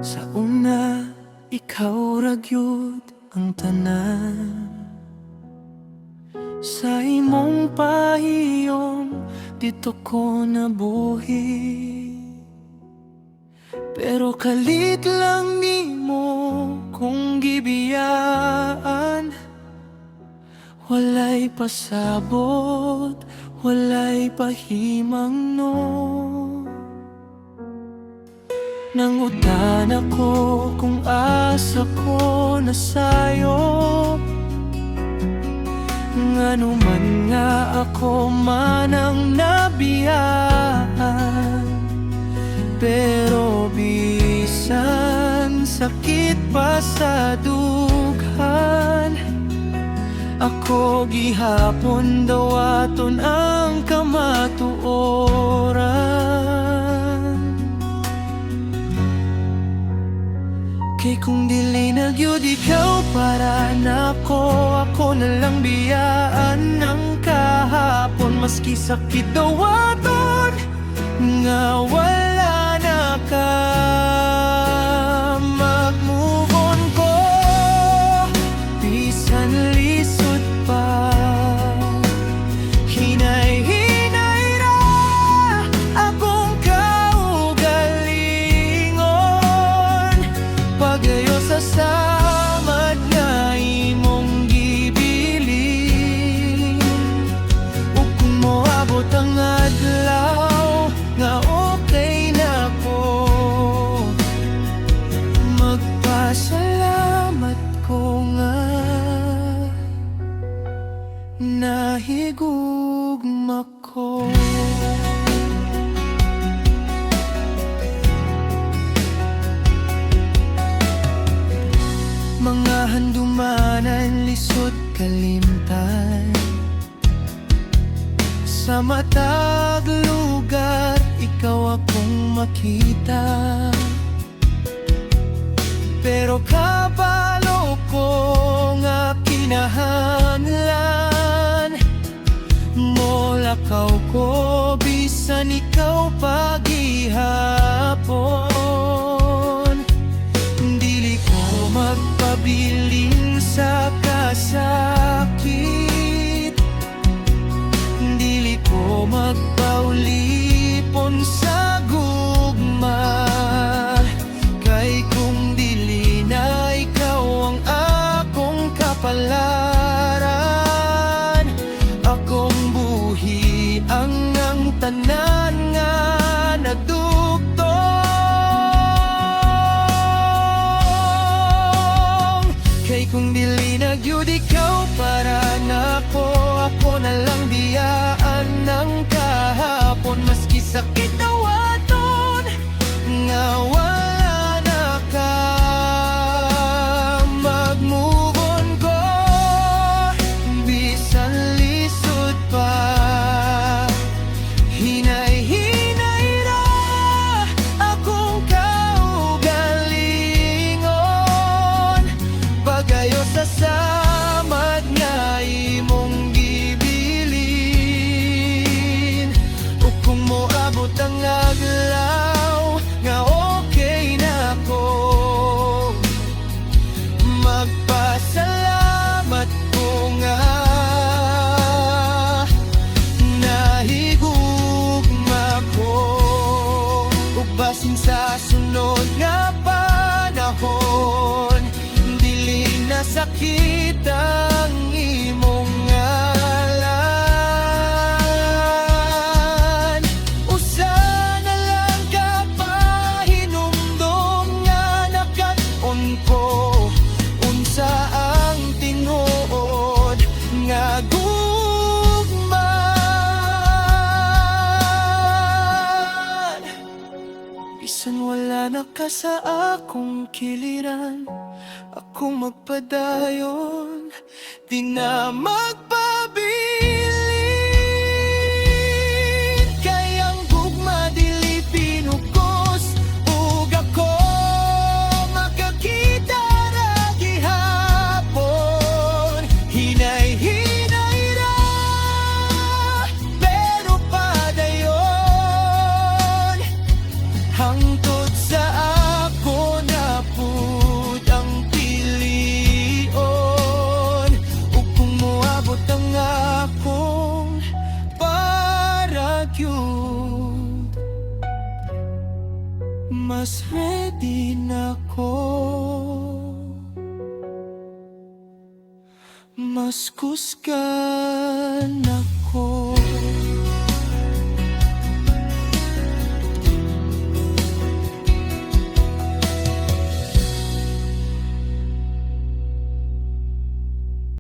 Sa una, ikaw ragyod ang tanan. Sa imong pahiyom, dito ko nabuhi. Pero kalit lang nimo kung gibiyaan. Walay pasabot, walay pahimang no. Nangutan ako kung asa ko nasayop. Ngano man nga ako manang nabiyaan. Pero bisan sakit pa sa dughan, ako gihapon dawaton ang kamatuoran. Kay kung dili na gyud ikaw para nako, ako na lang biyaan ng kahapon. Maski sakit dawaton nga wala na ka, mag-move on ko bisan lisod pa. Hinay-hinay ra akong kaugalingon, pagayo sa samad nga imong gibilin. Ug kung moabot ang adlaw nga okay na ko, magpasalamat ko nga nahigugma ko. Mga handumanan, lisod kalimtan, sa matag lugar ikaw akong makita. Pero kabalo ko nga kinahanglan, molakaw ko bisan ikaw pagihapon. Dili ko magpabilin sa kasakit, dili ko magpaulipon sa gugma. Kay kung dili na ikaw ang akong kapalaran, akong buhi ang tanan nga nagdugtong. Kay kung dili na gyud ikaw para nako, ako na lang biyaan ng kahapon. Maski sakit dawaton nga wala na ka, mag-move on ko bisan lisod pa. Hinay-hinay ra akong kaugalingon, pagayo sa samad nga imong gibilin. Ug kung moabot ang adlaw nga okay na ko, magpasalamat ko nga nahigugma ko. Ug basin sa sunod nga panahon, dili na sakit ang imong ngalan. Usa na lang ka pahinumdum nga nakat-on ko, unsa ang tinuod nga gugman. Bisan wala na ka sa akong kiliran, akong magpadayon, di na magpabilin. Kay ang gugma dili pinugos, ug ako makakita ra gihapon. Hinay-hinay ra pero padayon, hangtod sa ako na cute. Mas ready na ko, mas kusgan na